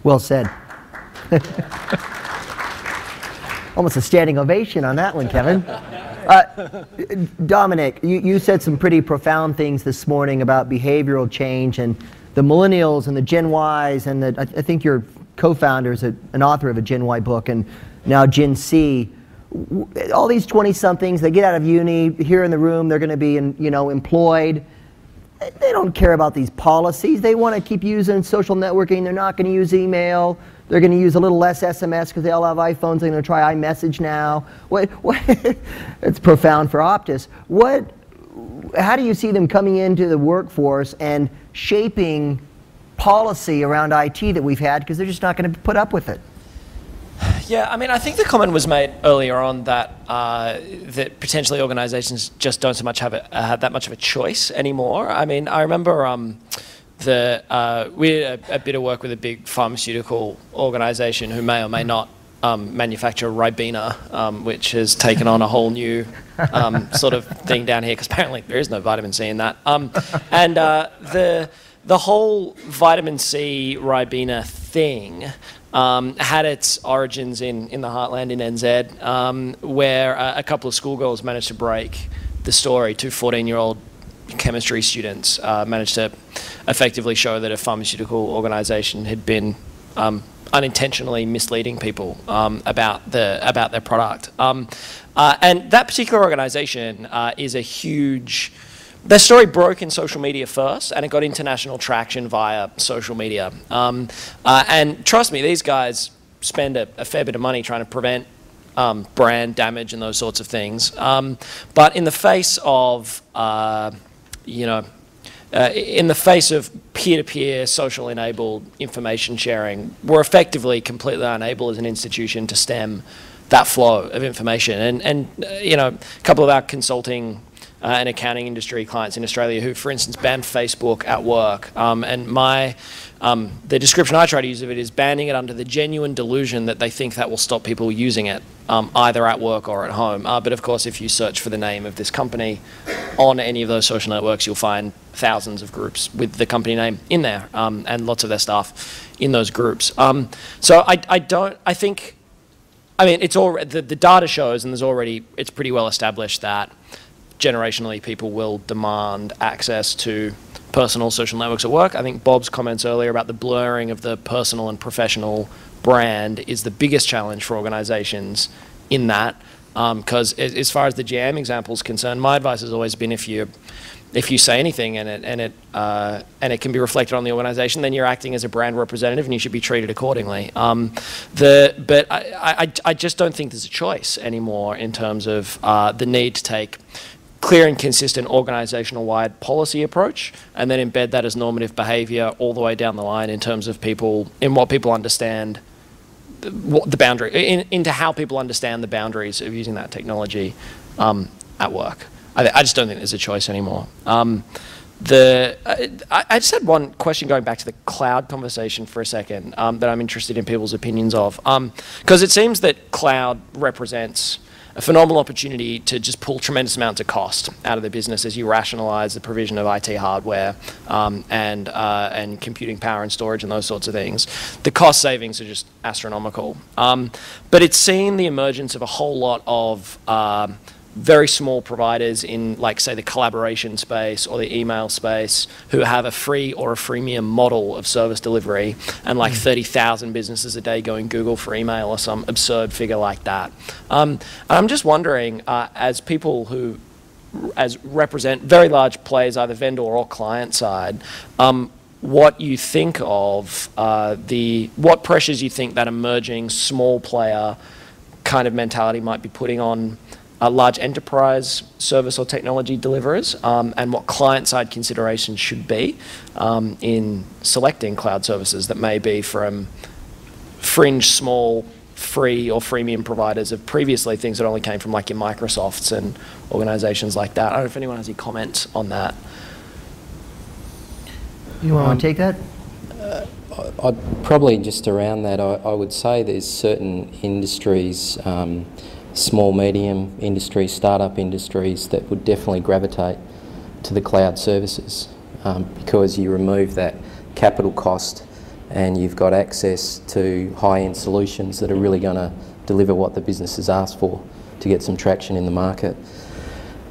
Well said. Almost a standing ovation on that one, Kevin. Dominic, you said some pretty profound things this morning about behavioral change and the millennials and the Gen Ys, and I think your co-founder is an author of a Gen Y book, and now Gen C. All these 20-somethings, they get out of uni, here in the room, they're going to be employed. They don't care about these policies. They want to keep using social networking. They're not going to use email. They're going to use a little less SMS because they all have iPhones. They're going to try iMessage now. It's profound for Optus. How do you see them coming into the workforce and shaping policy around IT that we've had, because they're just not going to put up with it? Yeah, I mean, I think the comment was made earlier on that that potentially organizations just don't so much have that much of a choice anymore. I mean, I remember we did a bit of work with a big pharmaceutical organization who may or may not manufacture Ribena, which has taken on a whole new sort of thing down here, because apparently there is no vitamin C in that. And the whole vitamin C Ribena thing had its origins in the heartland in NZ, where a couple of schoolgirls managed to break the story. Two 14-year-old chemistry students managed to effectively show that a pharmaceutical organization had been unintentionally misleading people about their product. And that particular organization is a huge... Their story broke in social media first, and it got international traction via social media. And trust me, these guys spend a fair bit of money trying to prevent brand damage and those sorts of things. But in the face of, in the face of peer-to-peer, social-enabled information sharing, we're effectively completely unable as an institution to stem that flow of information. And a couple of our consulting and accounting industry clients in Australia who, for instance, banned Facebook at work. And the description I try to use of it is banning it under the genuine delusion that they think that will stop people using it, either at work or at home. But of course, if you search for the name of this company on any of those social networks, you'll find thousands of groups with the company name in there, and lots of their staff in those groups. So I think, it's all, the data shows, and it's pretty well established that generationally people will demand access to personal social networks at work. I think Bob's comments earlier about the blurring of the personal and professional brand is the biggest challenge for organizations in that, because as far as the GM example is concerned, my advice has always been if you say anything and it can be reflected on the organization, then you're acting as a brand representative and you should be treated accordingly. But I just don't think there's a choice anymore in terms of the need to take clear and consistent organizational-wide policy approach, and then embed that as normative behavior all the way down the line in terms of what people understand, the boundary, into how people understand the boundaries of using that technology at work. I just don't think there's a choice anymore. I just had one question going back to the cloud conversation for a second that I'm interested in people's opinions of, because it seems that cloud represents a phenomenal opportunity to just pull tremendous amounts of cost out of the business as you rationalize the provision of IT hardware and computing power and storage and those sorts of things. The cost savings are just astronomical. But it's seen the emergence of a whole lot of very small providers in, like, say, the collaboration space or the email space who have a free or a freemium model of service delivery, and like 30,000 businesses a day going Google for email or some absurd figure like that. And I'm just wondering, as people who represent very large players, either vendor or client side, what you think of what pressures you think that emerging small player kind of mentality might be putting on large enterprise service or technology deliverers, and what client-side considerations should be in selecting cloud services that may be from fringe, small, free or freemium providers of previously things that only came from like your Microsofts and organizations like that. I don't know if anyone has any comments on that. You want to take that? I'd probably just around that, I would say there's certain industries, small, medium industries, startup industries that would definitely gravitate to the cloud services because you remove that capital cost and you've got access to high-end solutions that are really going to deliver what the business has asked for to get some traction in the market.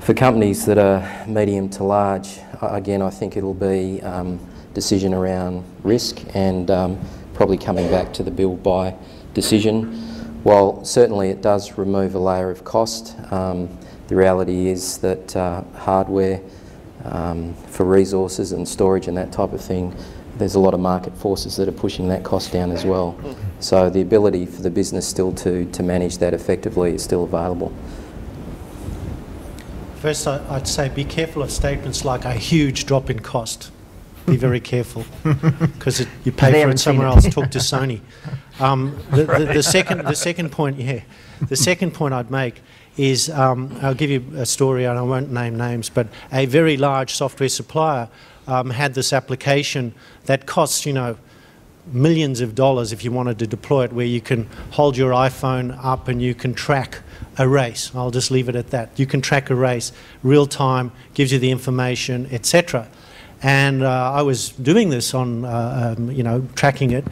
For companies that are medium to large, again, I think it'll be decision around risk and probably coming back to the build buy decision. While certainly it does remove a layer of cost, the reality is that hardware for resources and storage and that type of thing, there's a lot of market forces that are pushing that cost down as well. So the ability for the business still to manage that effectively is still available. First, I'd say be careful of statements like a huge drop in cost. Be very careful, because you pay for it somewhere else. Talk to Sony. The second point, the second point I'd make is I'll give you a story, and I won't name names, but a very large software supplier had this application that costs, you know, millions of dollars if you wanted to deploy it, where you can hold your iPhone up and you can track a race. I'll just leave it at that. You can track a race real time, gives you the information, etc. And I was doing this on, you know, tracking it,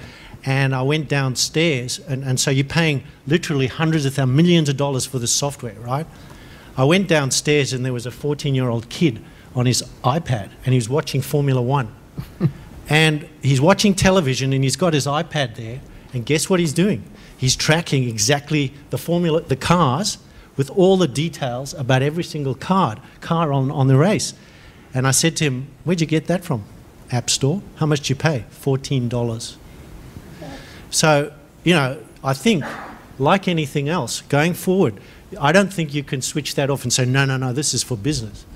and I went downstairs, and so you're paying literally hundreds of thousands, millions of dollars for this software, right? I went downstairs and there was a 14-year-old kid on his iPad, and he was watching Formula One. And he's watching television, and he's got his iPad there, and guess what he's doing? He's tracking exactly the cars with all the details about every single car on the race. And I said to him, where'd you get that from? App Store. How much did you pay? $14. So, you know, I think, like anything else, going forward, I don't think you can switch that off and say, no, no, no, this is for business.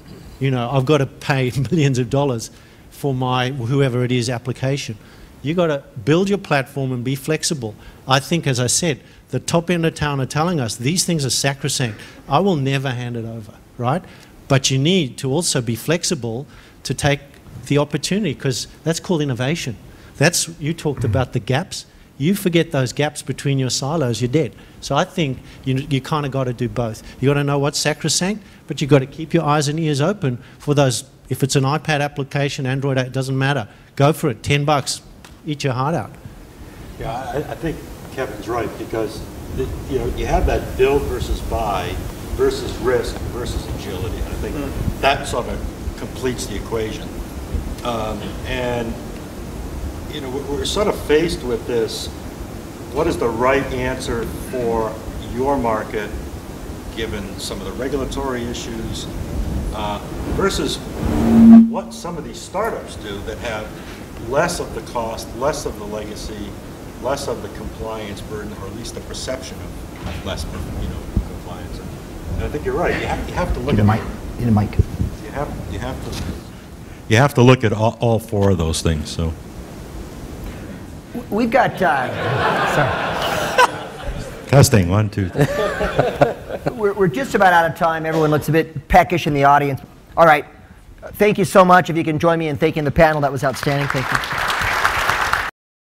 You know, I've got to pay millions of dollars for my whoever it is application. You've got to build your platform and be flexible. I think, as I said, the top end of town are telling us these things are sacrosanct. I will never hand it over, right? But you need to also be flexible to take the opportunity, because that's called innovation. That's, you talked about the gaps. You forget those gaps between your silos, you're dead. So I think you kind of got to do both. You got to know what's sacrosanct, but you got to keep your eyes and ears open for those. If it's an iPad application, Android, it doesn't matter. Go for it. $10, eat your heart out. Yeah, I think Kevin's right, because you know, you have that build versus buy versus risk versus agility. I think that sort of completes the equation. And you know, we're sort of faced with this: what is the right answer for your market, given some of the regulatory issues, versus what some of these startups do that have less of the cost, less of the legacy, less of the compliance burden, or at least the perception of less, you know, compliance. And I think you're right. You have to look at You have to look at all four of those things. So we've got sorry. Testing, 1, 2. We're just about out of time. Everyone looks a bit peckish in the audience. All right. Thank you so much. If you can join me in thanking the panel, that was outstanding. Thank you.